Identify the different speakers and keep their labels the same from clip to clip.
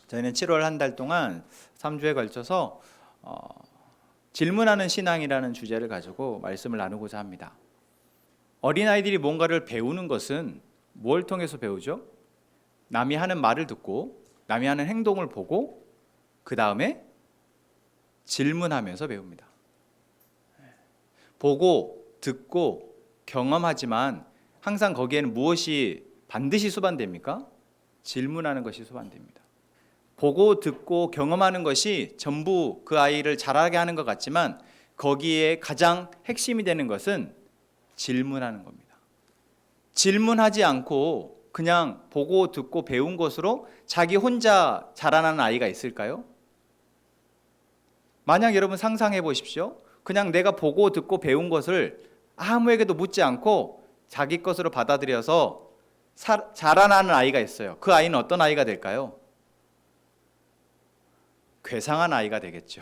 Speaker 1: 저희는 7월 한 달 동안 3주에 걸쳐서 질문하는 신앙이라는 주제를 가지고 말씀을 나누고자 합니다. 어린아이들이 뭔가를 배우는 것은 뭘 통해서 배우죠? 남이 하는 말을 듣고 남이 하는 행동을 보고 그 다음에 질문하면서 배웁니다. 보고 듣고 경험하지만 항상 거기에는 무엇이 반드시 수반됩니까? 질문하는 것이 수반됩니다. 보고 듣고 경험하는 것이 전부 그 아이를 자라게 하는 것 같지만 거기에 가장 핵심이 되는 것은 질문하는 겁니다. 질문하지 않고 그냥 보고 듣고 배운 것으로 자기 혼자 자라나는 아이가 있을까요? 만약 여러분 상상해 보십시오. 그냥 내가 보고 듣고 배운 것을 아무에게도 묻지 않고 자기 것으로 받아들여서 자라나는 아이가 있어요. 그 아이는 어떤 아이가 될까요? 괴상한 아이가 되겠죠.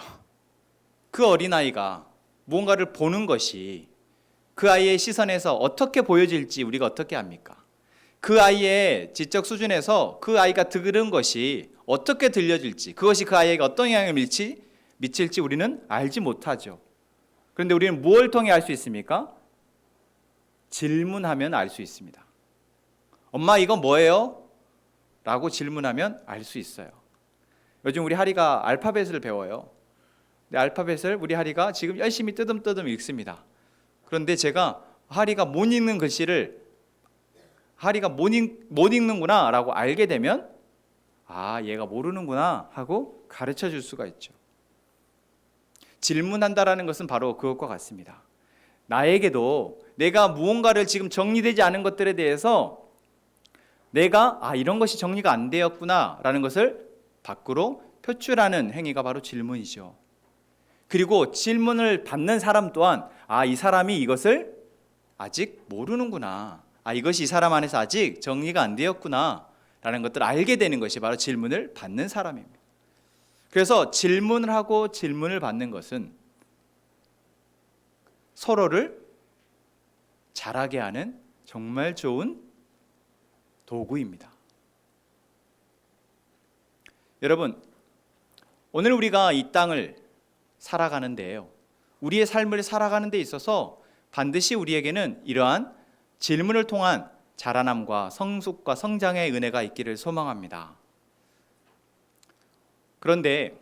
Speaker 1: 그 어린아이가 무언가를 보는 것이 그 아이의 시선에서 어떻게 보여질지 우리가 어떻게 압니까? 그 아이의 지적 수준에서 그 아이가 들은 것이 어떻게 들려질지, 그것이 그 아이에게 어떤 영향을 미칠지 우리는 알지 못하죠. 그런데 우리는 무엇을 통해 알 수 있습니까? 질문하면 알 수 있습니다. 엄마 이건 뭐예요? 라고 질문하면 알 수 있어요. 요즘 우리 하리가 알파벳을 배워요. 근데 알파벳을 우리 하리가 지금 열심히 뜨듬뜨듬 읽습니다. 그런데 제가 하리가 못 읽는 글씨를 하리가 못 읽는구나 라고 알게 되면 얘가 모르는구나 하고 가르쳐 줄 수가 있죠. 질문한다라는 것은 바로 그것과 같습니다. 나에게도 내가 무언가를 지금 정리되지 않은 것들에 대해서 내가 이런 것이 정리가 안 되었구나 라는 것을 밖으로 표출하는 행위가 바로 질문이죠. 그리고 질문을 받는 사람 또한 이 사람이 이것을 아직 모르는구나, 이것이 이 사람 안에서 아직 정리가 안 되었구나 라는 것들을 알게 되는 것이 바로 질문을 받는 사람입니다. 그래서 질문을 하고 질문을 받는 것은 서로를 자라게 하는 정말 좋은 도구입니다. 여러분, 오늘 우리가 이 땅을 살아가는데요, 우리의 삶을 살아가는 데 있어서 반드시 우리에게는 이러한 질문을 통한 자라남과 성숙과 성장의 은혜가 있기를 소망합니다. 그런데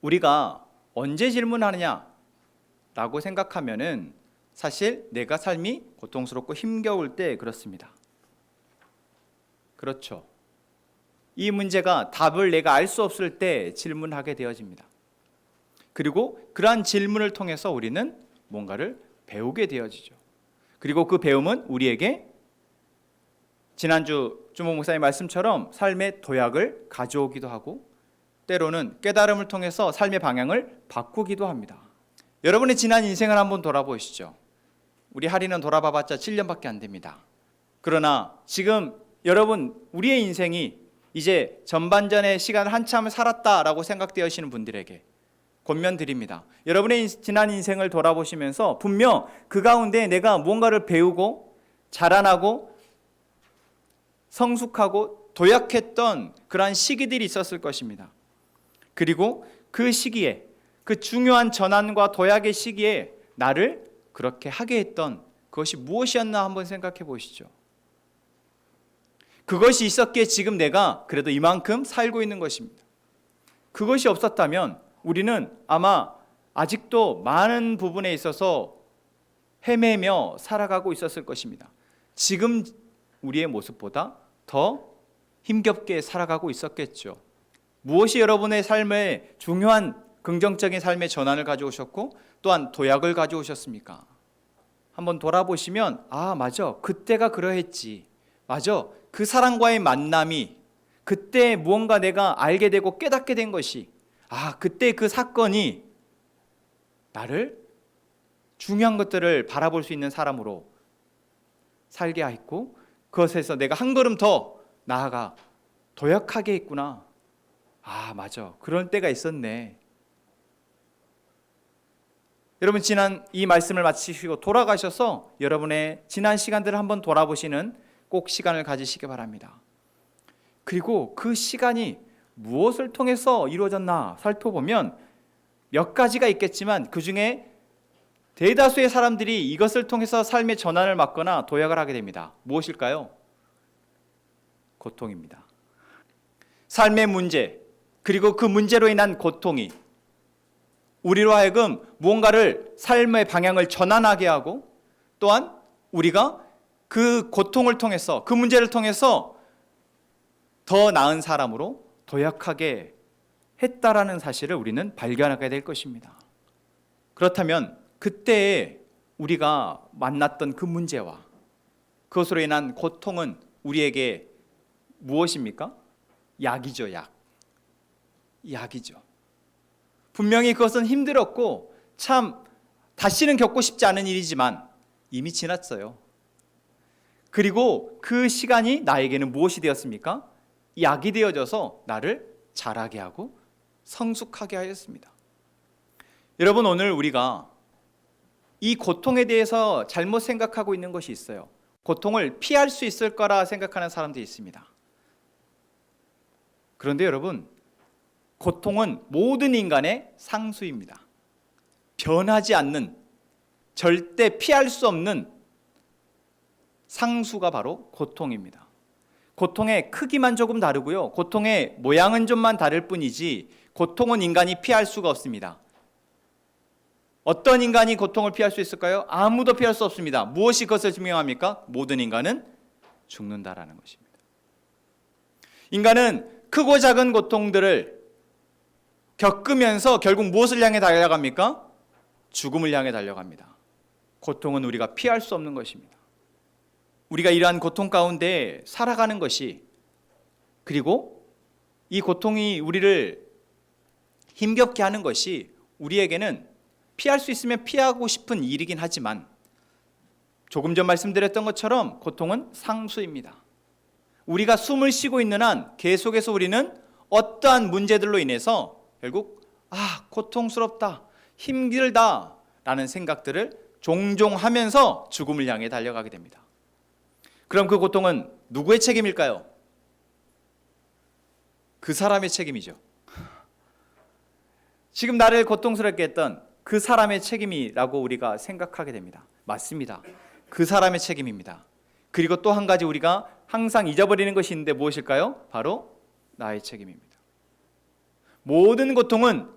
Speaker 1: 우리가 언제 질문하느냐라고 생각하면은 사실 내가 삶이 고통스럽고 힘겨울 때 그렇습니다. 그렇죠. 이 문제가 답을 내가 알 수 없을 때 질문하게 되어집니다. 그리고 그러한 질문을 통해서 우리는 뭔가를 배우게 되어지죠. 그리고 그 배움은 우리에게 지난주 주목 목사님 말씀처럼 삶의 도약을 가져오기도 하고 때로는 깨달음을 통해서 삶의 방향을 바꾸기도 합니다. 여러분의 지난 인생을 한번 돌아보시죠. 우리 하리는 돌아봐봤자 7년밖에 안 됩니다. 그러나 지금 여러분 우리의 인생이 이제 전반전의 시간을 한참을 살았다라고 생각되시는 분들에게 권면드립니다. 여러분의 지난 인생을 돌아보시면서 분명 그 가운데 내가 무언가를 배우고 자라나고 성숙하고 도약했던 그러한 시기들이 있었을 것입니다. 그리고 그 시기에, 그 중요한 전환과 도약의 시기에 나를 그렇게 하게 했던 그것이 무엇이었나 한번 생각해 보시죠. 그것이 있었기에 지금 내가 그래도 이만큼 살고 있는 것입니다. 그것이 없었다면 우리는 아마 아직도 많은 부분에 있어서 헤매며 살아가고 있었을 것입니다. 지금 우리의 모습보다 더 힘겹게 살아가고 있었겠죠. 무엇이 여러분의 삶에 중요한 긍정적인 삶의 전환을 가져오셨고 또한 도약을 가져오셨습니까? 한번 돌아보시면 맞아, 그때가 그러했지. 맞아, 그 사람과의 만남이, 그때 무언가 내가 알게 되고 깨닫게 된 것이, 그때 그 사건이 나를 중요한 것들을 바라볼 수 있는 사람으로 살게 했고 그것에서 내가 한 걸음 더 나아가 도약하게 했구나. 맞아, 그런 때가 있었네. 여러분 지난 이 말씀을 마치시고 돌아가셔서 여러분의 지난 시간들을 한번 돌아보시는 꼭 시간을 가지시기 바랍니다. 그리고 그 시간이 무엇을 통해서 이루어졌나 살펴보면 몇 가지가 있겠지만 그 중에 대다수의 사람들이 이것을 통해서 삶의 전환을 맞거나 도약을 하게 됩니다. 무엇일까요? 고통입니다. 삶의 문제, 그리고 그 문제로 인한 고통이 우리로 하여금 무언가를 삶의 방향을 전환하게 하고, 또한 우리가 그 고통을 통해서, 그 문제를 통해서 더 나은 사람으로 도약하게 했다라는 사실을 우리는 발견하게 될 것입니다. 그렇다면 그때에 우리가 만났던 그 문제와 그것으로 인한 고통은 우리에게 무엇입니까? 약이죠, 약. 약이죠. 분명히 그것은 힘들었고 참 다시는 겪고 싶지 않은 일이지만 이미 지났어요. 그리고 그 시간이 나에게는 무엇이 되었습니까? 약이 되어져서 나를 자라게 하고 성숙하게 하였습니다. 여러분, 오늘 우리가 이 고통에 대해서 잘못 생각하고 있는 것이 있어요. 고통을 피할 수 있을 거라 생각하는 사람들이 있습니다. 그런데 여러분, 고통은 모든 인간의 상수입니다. 변하지 않는, 절대 피할 수 없는 상수가 바로 고통입니다. 고통의 크기만 조금 다르고요, 고통의 모양은 좀만 다를 뿐이지 고통은 인간이 피할 수가 없습니다. 어떤 인간이 고통을 피할 수 있을까요? 아무도 피할 수 없습니다. 무엇이 그것을 증명합니까? 모든 인간은 죽는다라는 것입니다. 인간은 크고 작은 고통들을 겪으면서 결국 무엇을 향해 달려갑니까? 죽음을 향해 달려갑니다. 고통은 우리가 피할 수 없는 것입니다. 우리가 이러한 고통 가운데 살아가는 것이, 그리고 이 고통이 우리를 힘겹게 하는 것이 우리에게는 피할 수 있으면 피하고 싶은 일이긴 하지만 조금 전 말씀드렸던 것처럼 고통은 상수입니다. 우리가 숨을 쉬고 있는 한 계속해서 우리는 어떠한 문제들로 인해서 결국 고통스럽다, 힘들다 라는 생각들을 종종 하면서 죽음을 향해 달려가게 됩니다. 그럼 그 고통은 누구의 책임일까요? 그 사람의 책임이죠. 지금 나를 고통스럽게 했던 그 사람의 책임이라고 우리가 생각하게 됩니다. 맞습니다. 그 사람의 책임입니다. 그리고 또 한 가지 우리가 항상 잊어버리는 것이 있는데 무엇일까요? 바로 나의 책임입니다. 모든 고통은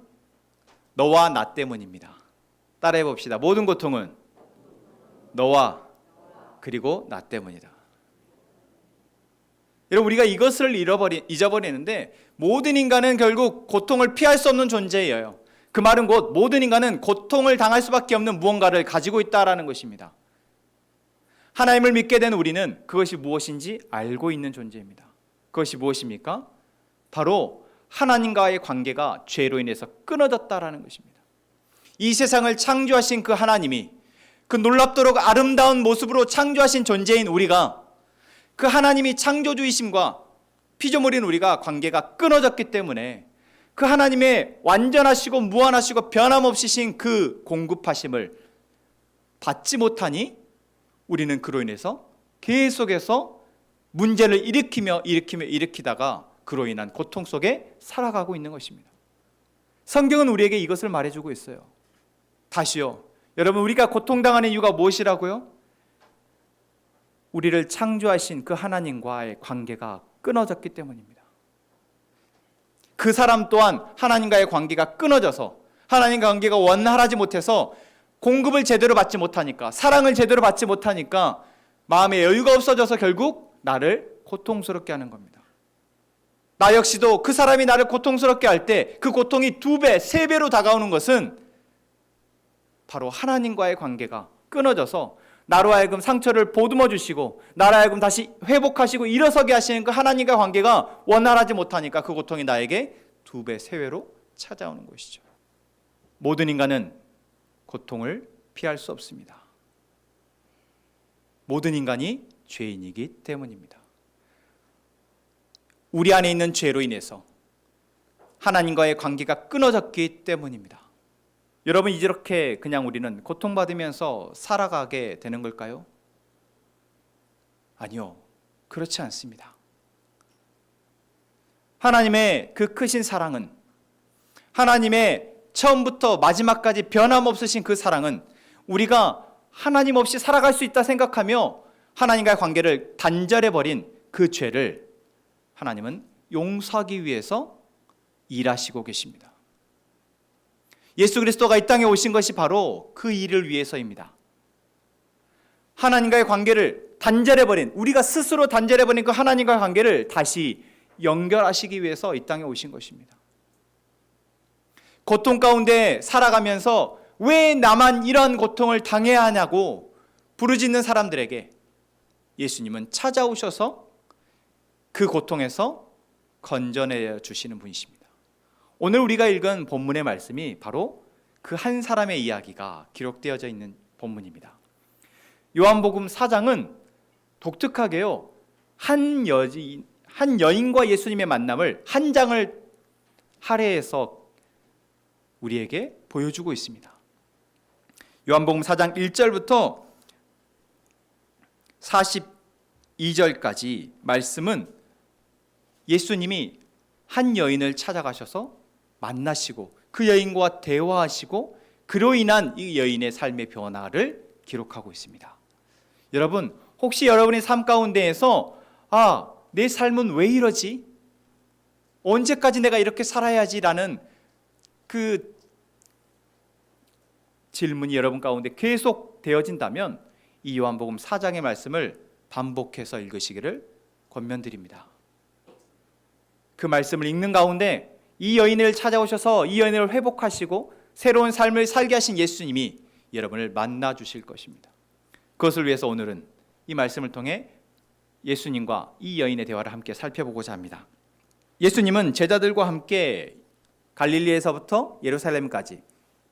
Speaker 1: 너와 나 때문입니다. 따라해 봅시다. 모든 고통은 너와 그리고 나 때문이다. 여러분, 우리가 이것을 잊어버리는데 모든 인간은 결국 고통을 피할 수 없는 존재예요. 그 말은 곧 모든 인간은 고통을 당할 수밖에 없는 무언가를 가지고 있다라는 것입니다. 하나님을 믿게 된 우리는 그것이 무엇인지 알고 있는 존재입니다. 그것이 무엇입니까? 바로 하나님과의 관계가 죄로 인해서 끊어졌다라는 것입니다. 이 세상을 창조하신 그 하나님이 그 놀랍도록 아름다운 모습으로 창조하신 존재인 우리가 그 하나님이 창조주이심과 피조물인 우리가 관계가 끊어졌기 때문에 그 하나님의 완전하시고 무한하시고 변함없으신 그 공급하심을 받지 못하니 우리는 그로 인해서 계속해서 문제를 일으키다가 그로 인한 고통 속에 살아가고 있는 것입니다. 성경은 우리에게 이것을 말해주고 있어요. 다시요, 여러분, 우리가 고통당하는 이유가 무엇이라고요? 우리를 창조하신 그 하나님과의 관계가 끊어졌기 때문입니다. 그 사람 또한 하나님과의 관계가 끊어져서 하나님과 관계가 원활하지 못해서 공급을 제대로 받지 못하니까, 사랑을 제대로 받지 못하니까 마음에 여유가 없어져서 결국 나를 고통스럽게 하는 겁니다. 나 역시도 그 사람이 나를 고통스럽게 할 때 그 고통이 2배, 3배로 다가오는 것은 바로 하나님과의 관계가 끊어져서 나로 하여금 상처를 보듬어 주시고 나로 하여금 다시 회복하시고 일어서게 하시는 그 하나님과 관계가 원활하지 못하니까 그 고통이 나에게 2배, 3배로 찾아오는 것이죠. 모든 인간은 고통을 피할 수 없습니다. 모든 인간이 죄인이기 때문입니다. 우리 안에 있는 죄로 인해서 하나님과의 관계가 끊어졌기 때문입니다. 여러분, 이렇게 그냥 우리는 고통받으면서 살아가게 되는 걸까요? 아니요, 그렇지 않습니다. 하나님의 그 크신 사랑은, 하나님의 처음부터 마지막까지 변함없으신 그 사랑은 우리가 하나님 없이 살아갈 수 있다 생각하며 하나님과의 관계를 단절해버린 그 죄를 하나님은 용서하기 위해서 일하시고 계십니다. 예수 그리스도가 이 땅에 오신 것이 바로 그 일을 위해서입니다. 하나님과의 관계를 단절해버린, 우리가 스스로 단절해버린 그 하나님과의 관계를 다시 연결하시기 위해서 이 땅에 오신 것입니다. 고통 가운데 살아가면서 왜 나만 이런 고통을 당해야 하냐고 부르짖는 사람들에게 예수님은 찾아오셔서 그 고통에서 건져내 주시는 분이십니다. 오늘 우리가 읽은 본문의 말씀이 바로 그 한 사람의 이야기가 기록되어져 있는 본문입니다. 요한복음 4장은 독특하게요, 한 여인과 예수님의 만남을 한 장을 할애해서 우리에게 보여주고 있습니다. 요한복음 4장 1절부터 42절까지 말씀은 예수님이 한 여인을 찾아가셔서 만나시고 그 여인과 대화하시고 그로 인한 이 여인의 삶의 변화를 기록하고 있습니다. 여러분, 혹시 여러분의 삶 가운데에서 내 삶은 왜 이러지? 언제까지 내가 이렇게 살아야지? 라는 그 질문이 여러분 가운데 계속 되어진다면 이 요한복음 4장의 말씀을 반복해서 읽으시기를 권면드립니다. 그 말씀을 읽는 가운데 이 여인을 찾아오셔서 이 여인을 회복하시고 새로운 삶을 살게 하신 예수님이 여러분을 만나 주실 것입니다. 그것을 위해서 오늘은 이 말씀을 통해 예수님과 이 여인의 대화를 함께 살펴보고자 합니다. 예수님은 제자들과 함께 갈릴리에서부터 예루살렘까지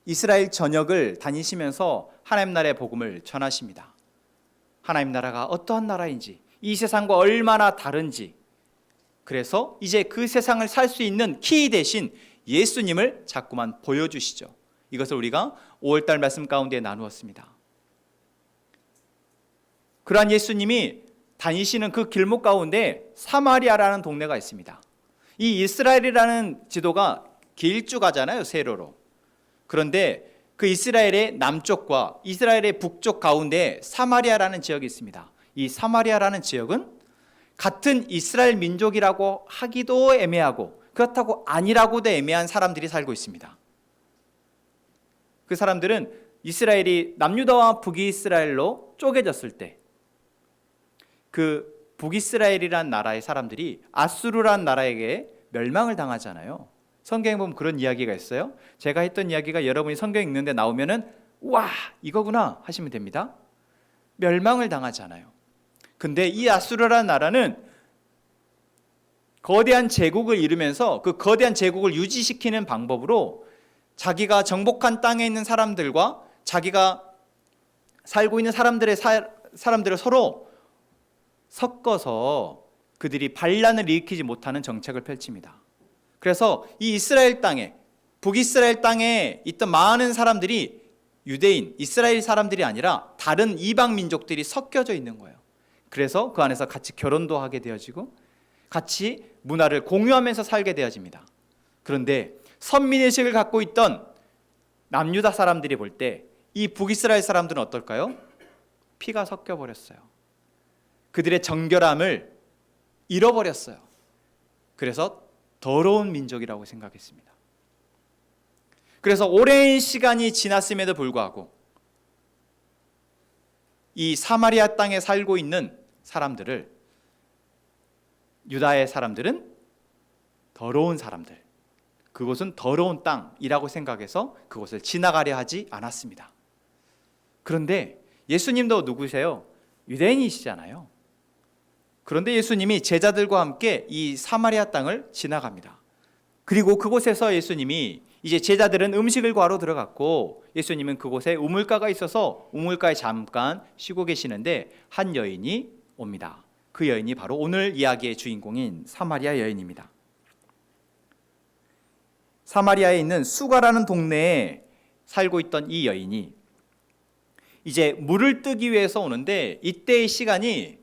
Speaker 1: 이스라엘 전역을 다니시면서 하나님 나라의 복음을 전하십니다. 하나님 나라가 어떠한 나라인지, 이 세상과 얼마나 다른지, 그래서 이제 그 세상을 살 수 있는 키 대신 예수님을 자꾸만 보여주시죠. 이것을 우리가 5월달 말씀 가운데 나누었습니다. 그러한 예수님이 다니시는 그 길목 가운데 사마리아라는 동네가 있습니다. 이 이스라엘이라는 지도가 길쭉하잖아요, 세로로. 그런데 그 이스라엘의 남쪽과 이스라엘의 북쪽 가운데 사마리아라는 지역이 있습니다. 이 사마리아라는 지역은 같은 이스라엘 민족이라고 하기도 애매하고 그렇다고 아니라고도 애매한 사람들이 살고 있습니다. 그 사람들은 이스라엘이 남유다와 북이스라엘로 쪼개졌을 때 그 북이스라엘이란 나라의 사람들이 아수르란 나라에게 멸망을 당하잖아요. 성경에 보면 그런 이야기가 있어요. 제가 했던 이야기가 여러분이 성경 읽는데 나오면은 와, 이거구나 하시면 됩니다. 멸망을 당하잖아요. 근데 이 아수르라는 나라는 거대한 제국을 이루면서 그 거대한 제국을 유지시키는 방법으로 자기가 정복한 땅에 있는 사람들과 자기가 살고 있는 사람들을 서로 섞어서 그들이 반란을 일으키지 못하는 정책을 펼칩니다. 그래서 이 이스라엘 땅에, 북이스라엘 땅에 있던 많은 사람들이 유대인, 이스라엘 사람들이 아니라 다른 이방 민족들이 섞여져 있는 거예요. 그래서 그 안에서 같이 결혼도 하게 되어지고 같이 문화를 공유하면서 살게 되어집니다. 그런데 선민의식을 갖고 있던 남유다 사람들이 볼 때 이 북이스라엘 사람들은 어떨까요? 피가 섞여버렸어요. 그들의 정결함을 잃어버렸어요. 그래서 더러운 민족이라고 생각했습니다. 그래서 오랜 시간이 지났음에도 불구하고 이 사마리아 땅에 살고 있는 사람들을, 유다의 사람들은 더러운 사람들, 그곳은 더러운 땅이라고 생각해서 그곳을 지나가려 하지 않았습니다. 그런데 예수님도 누구세요? 유대인이시잖아요. 그런데 예수님이 제자들과 함께 이 사마리아 땅을 지나갑니다. 그리고 그곳에서 예수님이 이제 제자들은 음식을 구하러 들어갔고 예수님은 그곳에 우물가가 있어서 우물가에 잠깐 쉬고 계시는데 한 여인이 옵니다. 그 여인이 바로 오늘 이야기의 주인공인 사마리아 여인입니다. 사마리아에 있는 수가라는 동네에 살고 있던 이 여인이 이제 물을 뜨기 위해서 오는데 이때의 시간이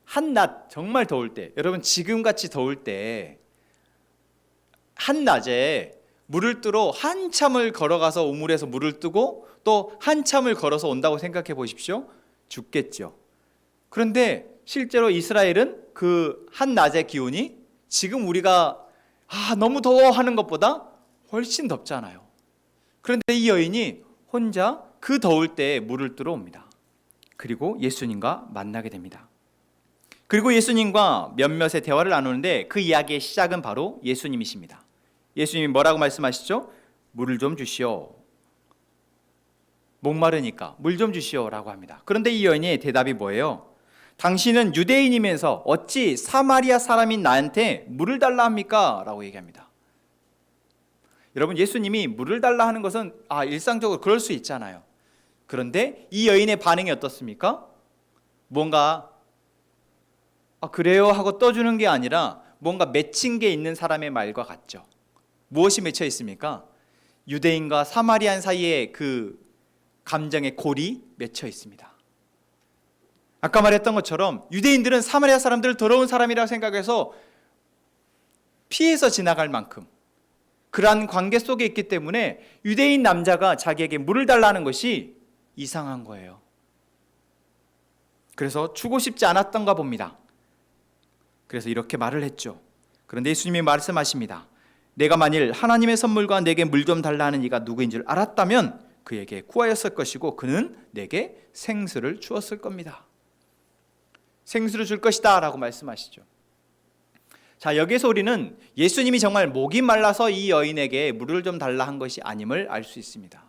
Speaker 1: 한낮 정말 더울 때, 여러분 지금같이 더울 때 한낮에 물을 뜨러 한참을 걸어가서 우물에서 물을 뜨고 또 한참을 걸어서 온다고 생각해 보십시오. 죽겠죠. 그런데 실제로 이스라엘은 그 한낮의 기온이 지금 우리가 너무 더워 하는 것보다 훨씬 덥잖아요. 그런데 이 여인이 혼자 그 더울 때에 물을 뜨러 옵니다. 그리고 예수님과 만나게 됩니다. 그리고 예수님과 몇몇의 대화를 나누는데 그 이야기의 시작은 바로 예수님이십니다. 예수님이 뭐라고 말씀하시죠? 물을 좀 주시오. 목마르니까 물 좀 주시오라고 합니다. 그런데 이 여인의 대답이 뭐예요? 당신은 유대인이면서 어찌 사마리아 사람인 나한테 물을 달라 합니까? 라고 얘기합니다. 여러분, 예수님이 물을 달라 하는 것은 일상적으로 그럴 수 있잖아요. 그런데 이 여인의 반응이 어떻습니까? 뭔가 그래요 하고 떠주는 게 아니라 뭔가 맺힌 게 있는 사람의 말과 같죠. 무엇이 맺혀 있습니까? 유대인과 사마리안 사이에 그 감정의 골이 맺혀 있습니다. 아까 말했던 것처럼 유대인들은 사마리아 사람들을 더러운 사람이라고 생각해서 피해서 지나갈 만큼 그러한 관계 속에 있기 때문에 유대인 남자가 자기에게 물을 달라는 것이 이상한 거예요. 그래서 주고 싶지 않았던가 봅니다. 그래서 이렇게 말을 했죠. 그런데 예수님이 말씀하십니다. 내가 만일 하나님의 선물과 내게 물 좀 달라 하는 이가 누구인 줄 알았다면 그에게 구하였을 것이고 그는 내게 생수를 주었을 겁니다. 생수를 줄 것이다 라고 말씀하시죠. 자, 여기서 우리는 예수님이 정말 목이 말라서 이 여인에게 물을 좀 달라 한 것이 아님을 알 수 있습니다.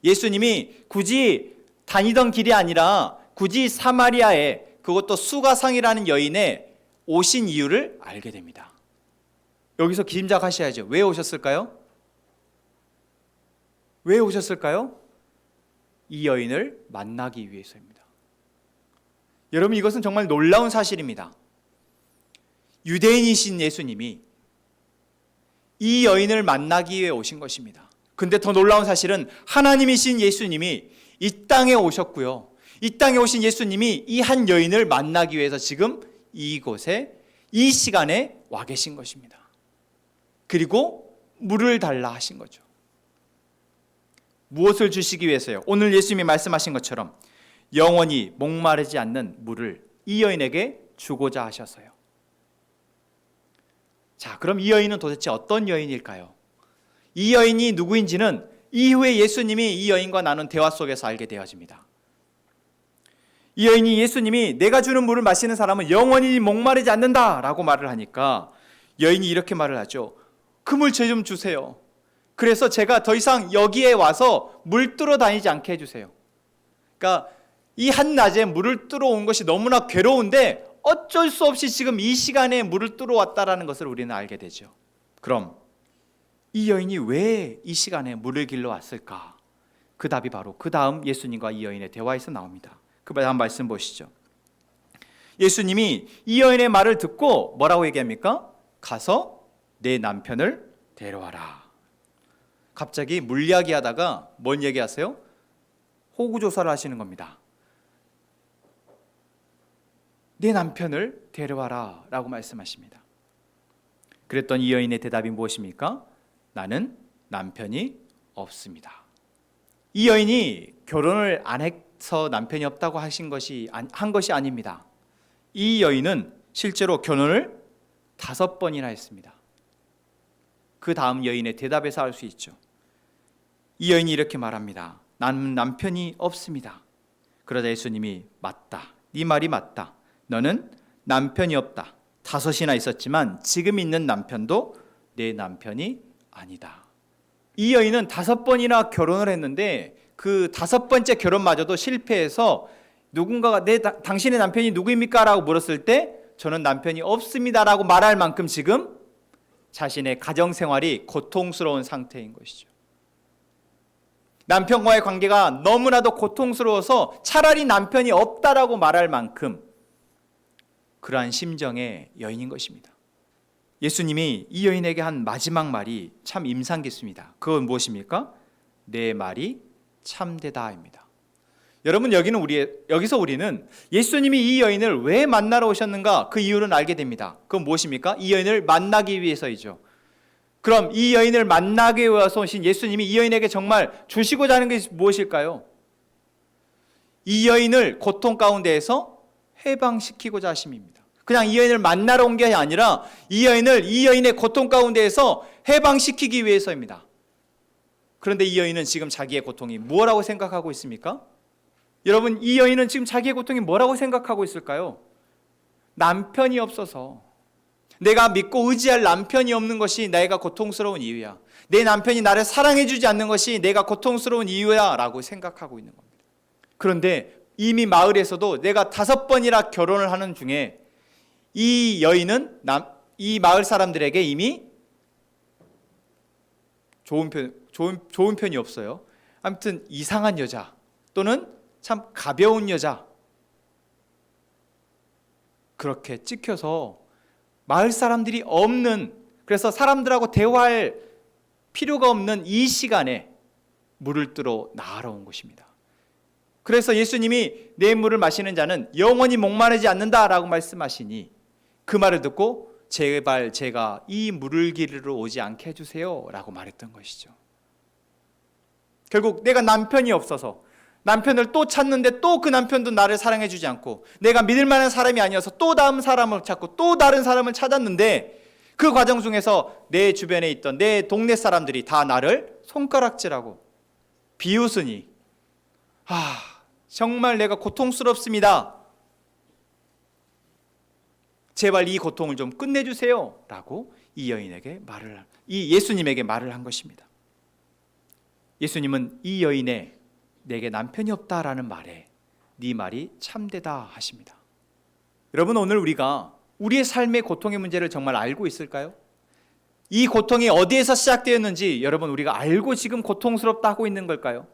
Speaker 1: 예수님이 굳이 다니던 길이 아니라 굳이 사마리아에, 그것도 수가상이라는 여인에 오신 이유를 알게 됩니다. 여기서 짐작하셔야죠. 왜 오셨을까요? 왜 오셨을까요? 이 여인을 만나기 위해서입니다. 여러분, 이것은 정말 놀라운 사실입니다. 유대인이신 예수님이 이 여인을 만나기 위해 오신 것입니다. 근데 더 놀라운 사실은 하나님이신 예수님이 이 땅에 오셨고요. 이 땅에 오신 예수님이 이 한 여인을 만나기 위해서 지금 이곳에 이 시간에 와 계신 것입니다. 그리고 물을 달라 하신 거죠. 무엇을 주시기 위해서요? 오늘 예수님이 말씀하신 것처럼 영원히 목마르지 않는 물을 이 여인에게 주고자 하셔서요. 자, 그럼 이 여인은 도대체 어떤 여인일까요? 이 여인이 누구인지는 이후에 예수님이 이 여인과 나눈 대화 속에서 알게 되어집니다. 이 여인이 예수님이 내가 주는 물을 마시는 사람은 영원히 목마르지 않는다 라고 말을 하니까 여인이 이렇게 말을 하죠. 그 물 제 좀 주세요. 그래서 제가 더 이상 여기에 와서 물 뜨러 다니지 않게 해주세요. 그러니까 이 한낮에 물을 뜨러 온 것이 너무나 괴로운데 어쩔 수 없이 지금 이 시간에 물을 뜨러 왔다라는 것을 우리는 알게 되죠. 그럼 이 여인이 왜 이 시간에 물을 길러 왔을까? 그 답이 바로 그 다음 예수님과 이 여인의 대화에서 나옵니다. 그 다음 말씀 보시죠. 예수님이 이 여인의 말을 듣고 뭐라고 얘기합니까? 가서 내 남편을 데려와라. 갑자기 물 이야기하다가 뭔 얘기하세요? 호구조사를 하시는 겁니다. 내 남편을 데려와라 라고 말씀하십니다. 그랬더니 이 여인의 대답이 무엇입니까? 나는 남편이 없습니다. 이 여인이 결혼을 안 해서 남편이 없다고 한 것이 아닙니다. 이 여인은 실제로 결혼을 5번이나 했습니다. 그 다음 여인의 대답에서 알 수 있죠. 이 여인이 이렇게 말합니다. 나는 남편이 없습니다. 그러자 예수님이 맞다. 네 말이 맞다. 너는 남편이 없다. 5이나 있었지만 지금 있는 남편도 내 남편이 아니다. 이 여인은 5번이나 결혼을 했는데 그 5번째 결혼마저도 실패해서 누군가가 당신의 남편이 누구입니까? 라고 물었을 때 저는 남편이 없습니다 라고 말할 만큼 지금 자신의 가정생활이 고통스러운 상태인 것이죠. 남편과의 관계가 너무나도 고통스러워서 차라리 남편이 없다라고 말할 만큼 그러한 심정의 여인인 것입니다. 예수님이 이 여인에게 한 마지막 말이 참 인상 깊습니다. 그건 무엇입니까? 내 말이 참되다입니다. 여러분, 여기서 우리는 예수님이 이 여인을 왜 만나러 오셨는가 그 이유는 알게 됩니다. 그건 무엇입니까? 이 여인을 만나기 위해서이죠. 그럼 이 여인을 만나기 위해서 오신 예수님이 이 여인에게 정말 주시고자 하는 것이 무엇일까요? 이 여인을 고통 가운데에서 해방시키고자 하심입니다. 그냥 이 여인을 만나러 온 게 아니라 이 여인의 고통 가운데에서 해방시키기 위해서입니다. 그런데 이 여인은 지금 자기의 고통이 뭐라고 생각하고 있습니까? 여러분, 이 여인은 지금 자기의 고통이 뭐라고 생각하고 있을까요? 남편이 없어서, 내가 믿고 의지할 남편이 없는 것이 내가 고통스러운 이유야. 내 남편이 나를 사랑해주지 않는 것이 내가 고통스러운 이유야 라고 생각하고 있는 겁니다. 그런데 이미 마을에서도 내가 5번이나 결혼을 하는 중에 이 여인은 이 마을 사람들에게 이미 좋은 편이 없어요. 아무튼 이상한 여자 또는 참 가벼운 여자, 그렇게 찍혀서 마을 사람들이 없는, 그래서 사람들하고 대화할 필요가 없는 이 시간에 물을 뜨러 나아러 온 것입니다. 그래서 예수님이 내 물을 마시는 자는 영원히 목마르지 않는다라고 말씀하시니 그 말을 듣고 제발 제가 이 물을 기르러 오지 않게 해주세요 라고 말했던 것이죠. 결국 내가 남편이 없어서 남편을 또 찾는데 또 그 남편도 나를 사랑해 주지 않고 내가 믿을 만한 사람이 아니어서 또 다음 사람을 찾고 또 다른 사람을 찾았는데 그 과정 중에서 내 주변에 있던 내 동네 사람들이 다 나를 손가락질하고 비웃으니 정말 내가 고통스럽습니다. 제발 이 고통을 좀 끝내주세요 라고 이 예수님에게 말을 한 것입니다. 예수님은 이 여인의 내게 남편이 없다라는 말에 네 말이 참되다 하십니다. 여러분, 오늘 우리가 우리의 삶의 고통의 문제를 정말 알고 있을까요? 이 고통이 어디에서 시작되었는지 여러분 우리가 알고 지금 고통스럽다 하고 있는 걸까요?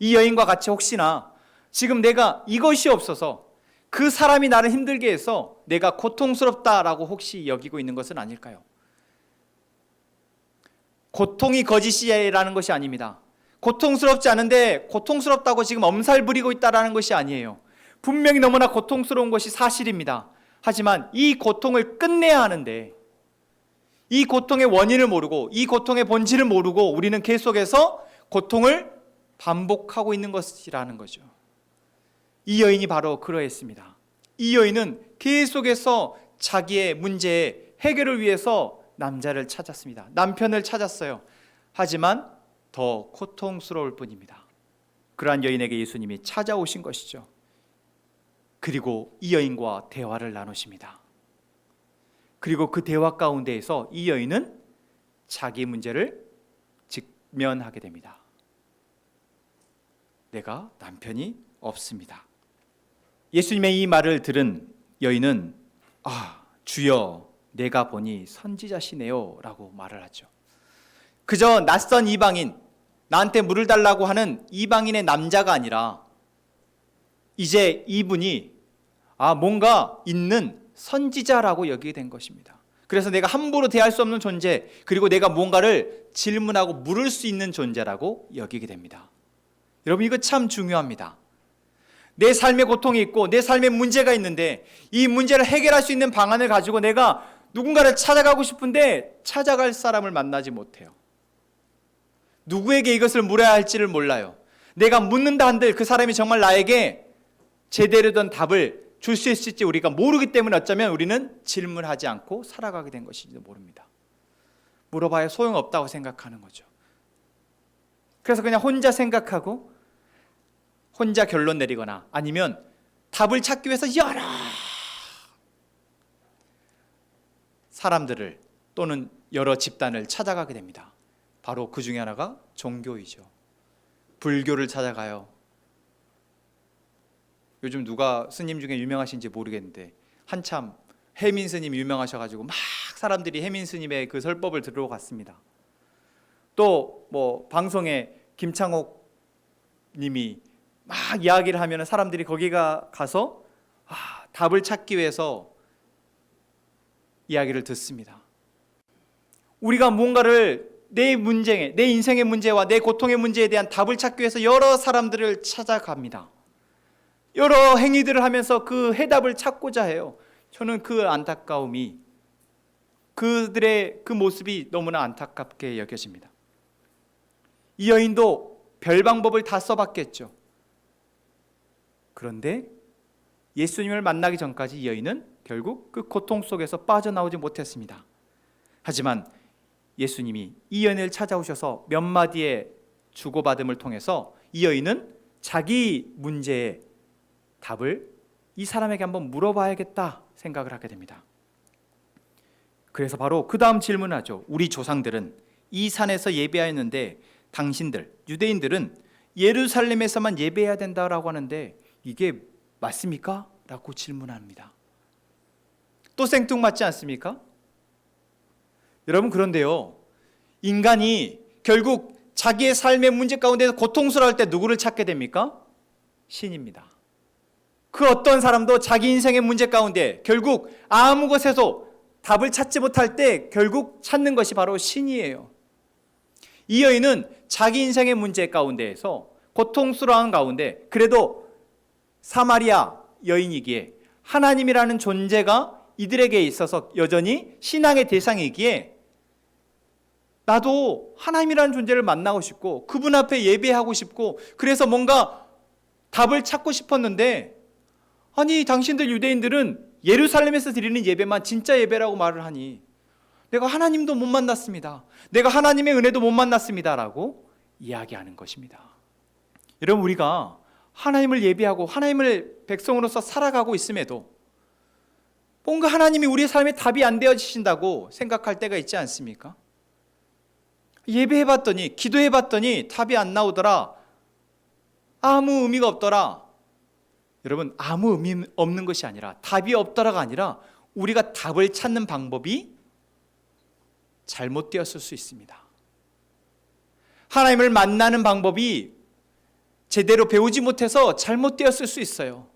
Speaker 1: 이 여인과 같이 혹시나 지금 내가 이것이 없어서 그 사람이 나를 힘들게 해서 내가 고통스럽다라고 혹시 여기고 있는 것은 아닐까요? 고통이 거짓이라는 것이 아닙니다. 고통스럽지 않은데 고통스럽다고 지금 엄살 부리고 있다라는 것이 아니에요. 분명히 너무나 고통스러운 것이 사실입니다. 하지만 이 고통을 끝내야 하는데 이 고통의 원인을 모르고 이 고통의 본질을 모르고 우리는 계속해서 고통을 반복하고 있는 것이라는 거죠. 이 여인이 바로 그러했습니다. 이 여인은 계속해서 자기의 문제의 해결을 위해서 남자를 찾았습니다. 남편을 찾았어요. 하지만 더 고통스러울 뿐입니다. 그러한 여인에게 예수님이 찾아오신 것이죠. 그리고 이 여인과 대화를 나누십니다. 그리고 그 대화 가운데에서 이 여인은 자기 문제를 직면하게 됩니다. 내가 남편이 없습니다. 예수님의 이 말을 들은 여인은 주여 내가 보니 선지자시네요 라고 말을 하죠. 그저 낯선 이방인, 나한테 물을 달라고 하는 이방인의 남자가 아니라 이제 이분이 뭔가 있는 선지자라고 여기게 된 것입니다. 그래서 내가 함부로 대할 수 없는 존재, 그리고 내가 무언가를 질문하고 물을 수 있는 존재라고 여기게 됩니다. 여러분, 이거 참 중요합니다. 내 삶의 고통이 있고 내 삶의 문제가 있는데 이 문제를 해결할 수 있는 방안을 가지고 내가 누군가를 찾아가고 싶은데 찾아갈 사람을 만나지 못해요. 누구에게 이것을 물어야 할지를 몰라요. 내가 묻는다 한들 그 사람이 정말 나에게 제대로 된 답을 줄 수 있을지 우리가 모르기 때문에 어쩌면 우리는 질문하지 않고 살아가게 된 것인지도 모릅니다. 물어봐야 소용없다고 생각하는 거죠. 그래서 그냥 혼자 생각하고 혼자 결론 내리거나 아니면 답을 찾기 위해서 여러 사람들을 또는 여러 집단을 찾아가게 됩니다. 바로 그 중에 하나가 종교이죠. 불교를 찾아가요. 요즘 누가 스님 중에 유명하신지 모르겠는데 한참 해민 스님 유명하셔가지고 막 사람들이 해민 스님의 그 설법을 들으러 갔습니다. 또 방송에 김창옥 님이 막 이야기를 하면 사람들이 거기가 가서 답을 찾기 위해서 이야기를 듣습니다. 우리가 무언가를 내 인생의 문제와 내 고통의 문제에 대한 답을 찾기 위해서 여러 사람들을 찾아갑니다. 여러 행위들을 하면서 그 해답을 찾고자 해요. 저는 그 안타까움이, 그들의 그 모습이 너무나 안타깝게 여겨집니다. 이 여인도 별 방법을 다 써봤겠죠. 그런데 예수님을 만나기 전까지 이 여인은 결국 그 고통 속에서 빠져나오지 못했습니다. 하지만 예수님이 이 여인을 찾아오셔서 몇 마디의 주고받음을 통해서 이 여인은 자기 문제의 답을 이 사람에게 한번 물어봐야겠다 생각을 하게 됩니다. 그래서 바로 그 다음 질문하죠. 우리 조상들은 이 산에서 예배하였는데 당신들 유대인들은 예루살렘에서만 예배해야 된다라고 하는데 이게 맞습니까? 라고 질문합니다. 또 생뚱맞지 않습니까? 여러분, 그런데요, 인간이 결국 자기의 삶의 문제 가운데서 고통스러울 때 누구를 찾게 됩니까? 신입니다. 그 어떤 사람도 자기 인생의 문제 가운데 결국 아무 것에서 답을 찾지 못할 때 결국 찾는 것이 바로 신이에요. 이 여인은 자기 인생의 문제 가운데에서 고통스러운 가운데 그래도 사마리아 여인이기에 하나님이라는 존재가 이들에게 있어서 여전히 신앙의 대상이기에 나도 하나님이라는 존재를 만나고 싶고 그분 앞에 예배하고 싶고 그래서 뭔가 답을 찾고 싶었는데, 아니 당신들 유대인들은 예루살렘에서 드리는 예배만 진짜 예배라고 말을 하니 내가 하나님도 못 만났습니다, 내가 하나님의 은혜도 못 만났습니다 라고 이야기하는 것입니다. 여러분, 우리가 하나님을 예배하고 하나님을 백성으로서 살아가고 있음에도 뭔가 하나님이 우리의 삶에 답이 안 되어지신다고 생각할 때가 있지 않습니까? 예배해봤더니 기도해봤더니 답이 안 나오더라, 아무 의미가 없더라. 여러분, 아무 의미 없는 것이 아니라, 답이 없더라가 아니라 우리가 답을 찾는 방법이 잘못되었을 수 있습니다. 하나님을 만나는 방법이 제대로 배우지 못해서 잘못되었을 수 있어요.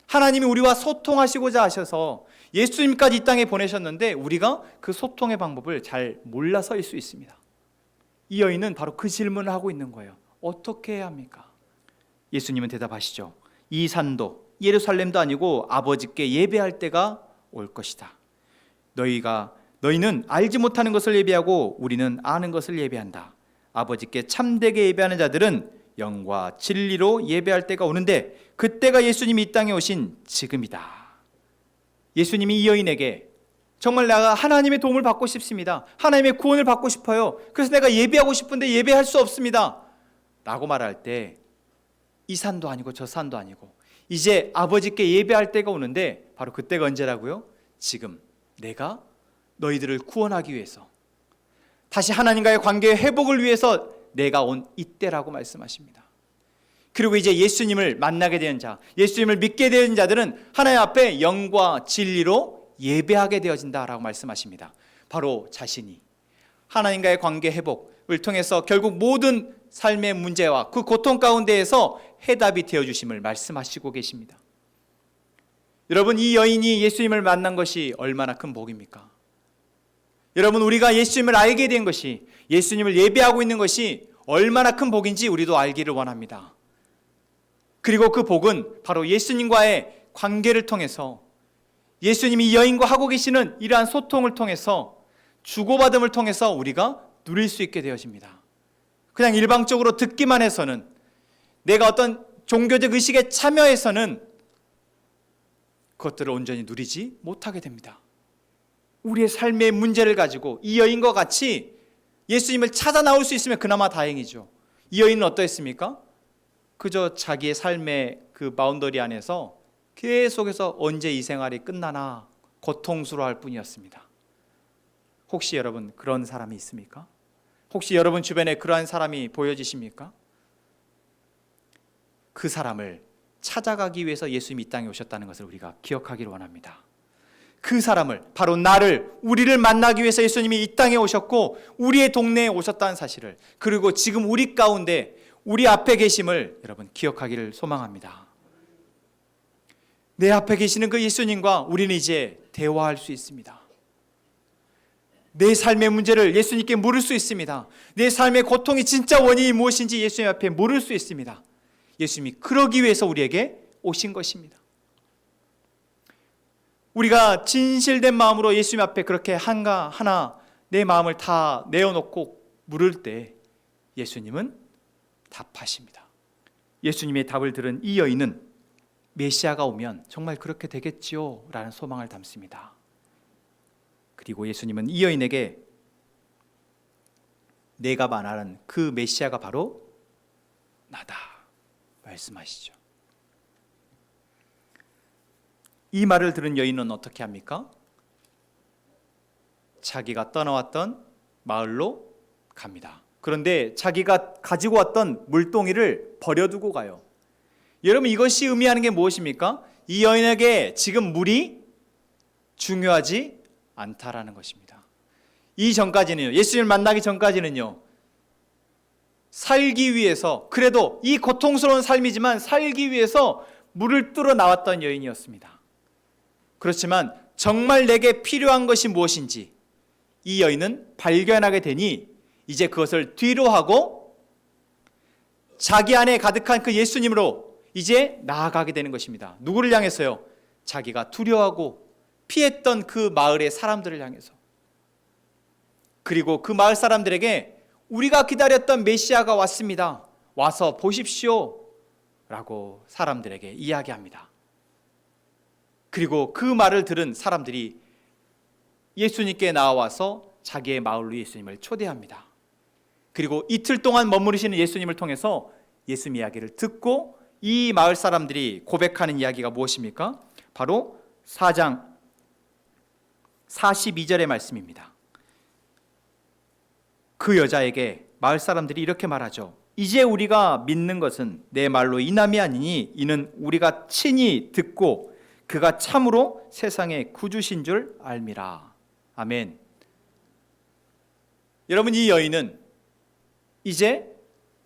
Speaker 1: 하나님이 우리와 소통하시고자 하셔서 예수님까지 이 땅에 보내셨는데 우리가 그 소통의 방법을 잘 몰라서일 수 있습니다. 이 여인은 바로 그 질문을 하고 있는 거예요. 어떻게 해야 합니까? 예수님은 대답하시죠. 이 산도 예루살렘도 아니고 아버지께 예배할 때가 올 것이다. 너희는 알지 못하는 것을 예배하고 우리는 아는 것을 예배한다. 아버지께 참되게 예배하는 자들은 영과 진리로 예배할 때가 오는데 그때가 예수님이 이 땅에 오신 지금이다. 예수님이 이 여인에게 정말 내가 하나님의 도움을 받고 싶습니다, 하나님의 구원을 받고 싶어요, 그래서 내가 예배하고 싶은데 예배할 수 없습니다 라고 말할 때 이 산도 아니고 저 산도 아니고 이제 아버지께 예배할 때가 오는데 바로 그때가 언제라고요? 지금 내가 너희들을 구원하기 위해서, 다시 하나님과의 관계의 회복을 위해서 내가 온 이때라고 말씀하십니다. 그리고 이제 예수님을 만나게 된 자, 예수님을 믿게 된 자들은 하나님 앞에 영과 진리로 예배하게 되어진다라고 말씀하십니다. 바로 자신이 하나님과의 관계 회복을 통해서 결국 모든 삶의 문제와 그 고통 가운데에서 해답이 되어주심을 말씀하시고 계십니다. 여러분, 이 여인이 예수님을 만난 것이 얼마나 큰 복입니까? 여러분, 우리가 예수님을 알게 된 것이, 예수님을 예배하고 있는 것이 얼마나 큰 복인지 우리도 알기를 원합니다. 그리고 그 복은 바로 예수님과의 관계를 통해서, 예수님이 이 여인과 하고 계시는 이러한 소통을 통해서, 주고받음을 통해서 우리가 누릴 수 있게 되어집니다. 그냥 일방적으로 듣기만 해서는, 내가 어떤 종교적 의식에 참여해서는 그것들을 온전히 누리지 못하게 됩니다. 우리의 삶의 문제를 가지고 이 여인과 같이 예수님을 찾아 나올 수 있으면 그나마 다행이죠. 이 여인은 어떠했습니까? 그저 자기의 삶의 그 바운더리 안에서 계속해서 언제 이 생활이 끝나나 고통스러워할 뿐이었습니다. 혹시 여러분 그런 사람이 있습니까? 혹시 여러분 주변에 그러한 사람이 보여지십니까? 그 사람을 찾아가기 위해서 예수님이 이 땅에 오셨다는 것을 우리가 기억하기를 원합니다. 그 사람을, 바로 나를, 우리를 만나기 위해서 예수님이 이 땅에 오셨고 우리의 동네에 오셨다는 사실을, 그리고 지금 우리 가운데 우리 앞에 계심을 여러분 기억하기를 소망합니다. 내 앞에 계시는 그 예수님과 우리는 이제 대화할 수 있습니다. 내 삶의 문제를 예수님께 물을 수 있습니다. 내 삶의 고통이 진짜 원인이 무엇인지 예수님 앞에 물을 수 있습니다. 예수님이 그러기 위해서 우리에게 오신 것입니다. 우리가 진실된 마음으로 예수님 앞에 그렇게 하나 내 마음을 다 내어놓고 물을 때 예수님은 답하십니다. 예수님의 답을 들은 이 여인은 메시아가 오면 정말 그렇게 되겠지요? 라는 소망을 담습니다. 그리고 예수님은 이 여인에게 내가 말하는 그 메시아가 바로 나다 말씀하시죠. 이 말을 들은 여인은 어떻게 합니까? 자기가 떠나왔던 마을로 갑니다. 그런데 자기가 가지고 왔던 물동이를 버려두고 가요. 여러분, 이것이 의미하는 게 무엇입니까? 이 여인에게 지금 물이 중요하지 않다라는 것입니다. 이 전까지는요, 예수님을 만나기 전까지는요, 살기 위해서, 그래도 이 고통스러운 삶이지만 살기 위해서 물을 뚫어 나왔던 여인이었습니다. 그렇지만 정말 내게 필요한 것이 무엇인지 이 여인은 발견하게 되니 이제 그것을 뒤로 하고 자기 안에 가득한 그 예수님으로 이제 나아가게 되는 것입니다. 누구를 향해서요? 자기가 두려워하고 피했던 그 마을의 사람들을 향해서. 그리고 그 마을 사람들에게 우리가 기다렸던 메시아가 왔습니다. 와서 보십시오 라고 사람들에게 이야기합니다. 그리고 그 말을 들은 사람들이 예수님께 나와서 자기의 마을로 예수님을 초대합니다. 그리고 이틀 동안 머무르시는 예수님을 통해서 예수님 이야기를 듣고 이 마을 사람들이 고백하는 이야기가 무엇입니까? 바로 4장 42절의 말씀입니다. 그 여자에게 마을 사람들이 이렇게 말하죠. 이제 우리가 믿는 것은 내 말로 이남이 아니니 이는 우리가 친히 듣고 그가 참으로 세상의 구주신 줄 알미라. 아멘. 여러분, 이 여인은 이제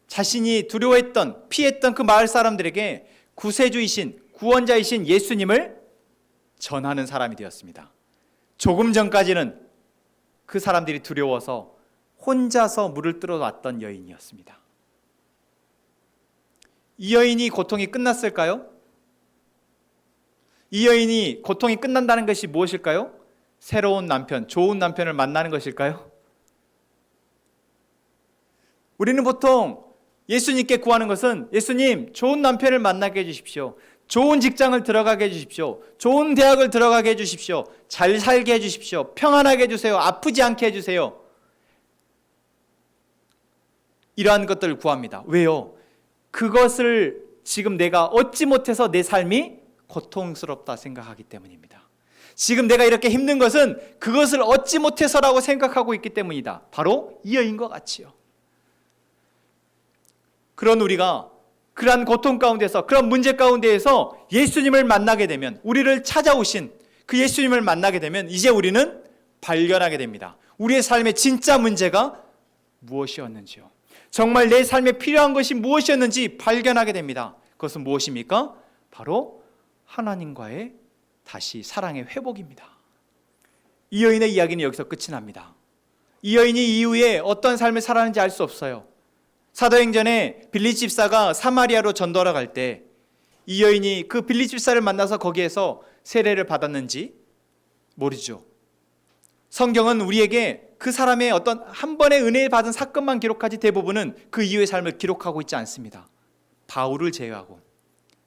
Speaker 1: 자신이 두려워했던, 피했던 그 마을 사람들에게 구세주이신, 구원자이신 예수님을 전하는 사람이 되었습니다. 조금 전까지는 그 사람들이 두려워서 혼자서 물을 뚫어 왔던 여인이었습니다. 이 여인이 고통이 끝났을까요? 이 여인이 고통이 끝난다는 것이 무엇일까요? 새로운 남편, 좋은 남편을 만나는 것일까요? 우리는 보통 예수님께 구하는 것은 예수님, 좋은 남편을 만나게 해주십시오. 좋은 직장을 들어가게 해주십시오. 좋은 대학을 들어가게 해주십시오. 잘 살게 해주십시오. 평안하게 해주세요. 아프지 않게 해주세요. 이러한 것들을 구합니다. 왜요? 그것을 지금 내가 얻지 못해서 내 삶이 고통스럽다 생각하기 때문입니다. 지금 내가 이렇게 힘든 것은 그것을 얻지 못해서라고 생각하고 있기 때문이다. 바로 이 여인과 같이요. 그런 우리가 그러한 고통 가운데서, 그런 문제 가운데에서 예수님을 만나게 되면, 우리를 찾아오신 그 예수님을 만나게 되면 이제 우리는 발견하게 됩니다. 우리의 삶의 진짜 문제가 무엇이었는지요. 정말 내 삶에 필요한 것이 무엇이었는지 발견하게 됩니다. 그것은 무엇입니까? 바로 하나님과의 다시 사랑의 회복입니다. 이 여인의 이야기는 여기서 끝이 납니다. 이 여인이 이후에 어떤 삶을 살았는지 알 수 없어요. 사도행전에 빌립 집사가 사마리아로 전도하러 갈 때 이 여인이 그 빌립 집사를 만나서 거기에서 세례를 받았는지 모르죠. 성경은 우리에게 그 사람의 어떤 한 번의 은혜 받은 사건만 기록하지 대부분은 그 이후의 삶을 기록하고 있지 않습니다. 바울을 제외하고.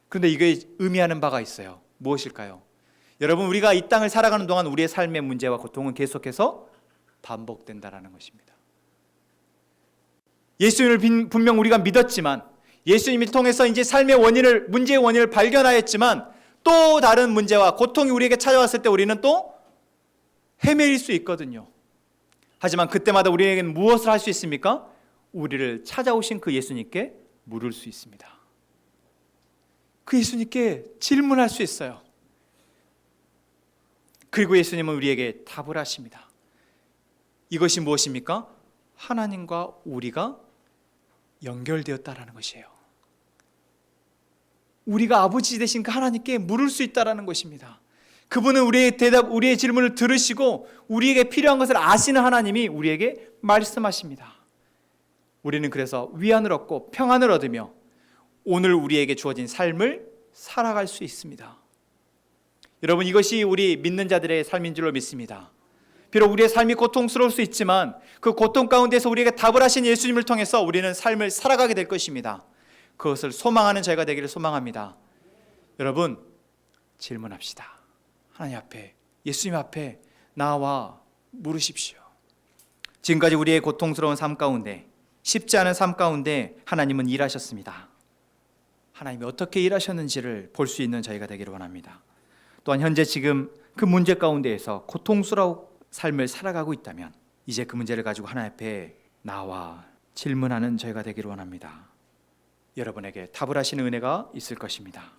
Speaker 1: 그런데 이게 의미하는 바가 있어요. 무엇일까요? 여러분, 우리가 이 땅을 살아가는 동안 우리의 삶의 문제와 고통은 계속해서 반복된다라는 것입니다. 예수님을 분명 우리가 믿었지만, 예수님을 통해서 이제 삶의 원인을, 문제의 원인을 발견하였지만 또 다른 문제와 고통이 우리에게 찾아왔을 때 우리는 또 헤매일 수 있거든요. 하지만 그때마다 우리에게는 무엇을 할 수 있습니까? 우리를 찾아오신 그 예수님께 물을 수 있습니다. 그 예수님께 질문할 수 있어요. 그리고 예수님은 우리에게 답을 하십니다. 이것이 무엇입니까? 하나님과 우리가 연결되었다라는 것이에요. 우리가 아버지 되신 그 하나님께 물을 수 있다라는 것입니다. 그분은 우리의 대답, 우리의 질문을 들으시고 우리에게 필요한 것을 아시는 하나님이 우리에게 말씀하십니다. 우리는 그래서 위안을 얻고 평안을 얻으며 오늘 우리에게 주어진 삶을 살아갈 수 있습니다. 여러분, 이것이 우리 믿는 자들의 삶인 줄로 믿습니다. 비록 우리의 삶이 고통스러울 수 있지만 그 고통 가운데서 우리에게 답을 하신 예수님을 통해서 우리는 삶을 살아가게 될 것입니다. 그것을 소망하는 저희가 되기를 소망합니다. 여러분, 질문합시다. 하나님 앞에, 예수님 앞에 나와 물으십시오. 지금까지 우리의 고통스러운 삶 가운데, 쉽지 않은 삶 가운데 하나님은 일하셨습니다. 하나님이 어떻게 일하셨는지를 볼 수 있는 저희가 되기를 원합니다. 또한 현재 지금 그 문제 가운데에서 고통스러운 삶을 살아가고 있다면 이제 그 문제를 가지고 하나님 앞에 나와 질문하는 저희가 되기를 원합니다. 여러분에게 답을 하시는 은혜가 있을 것입니다.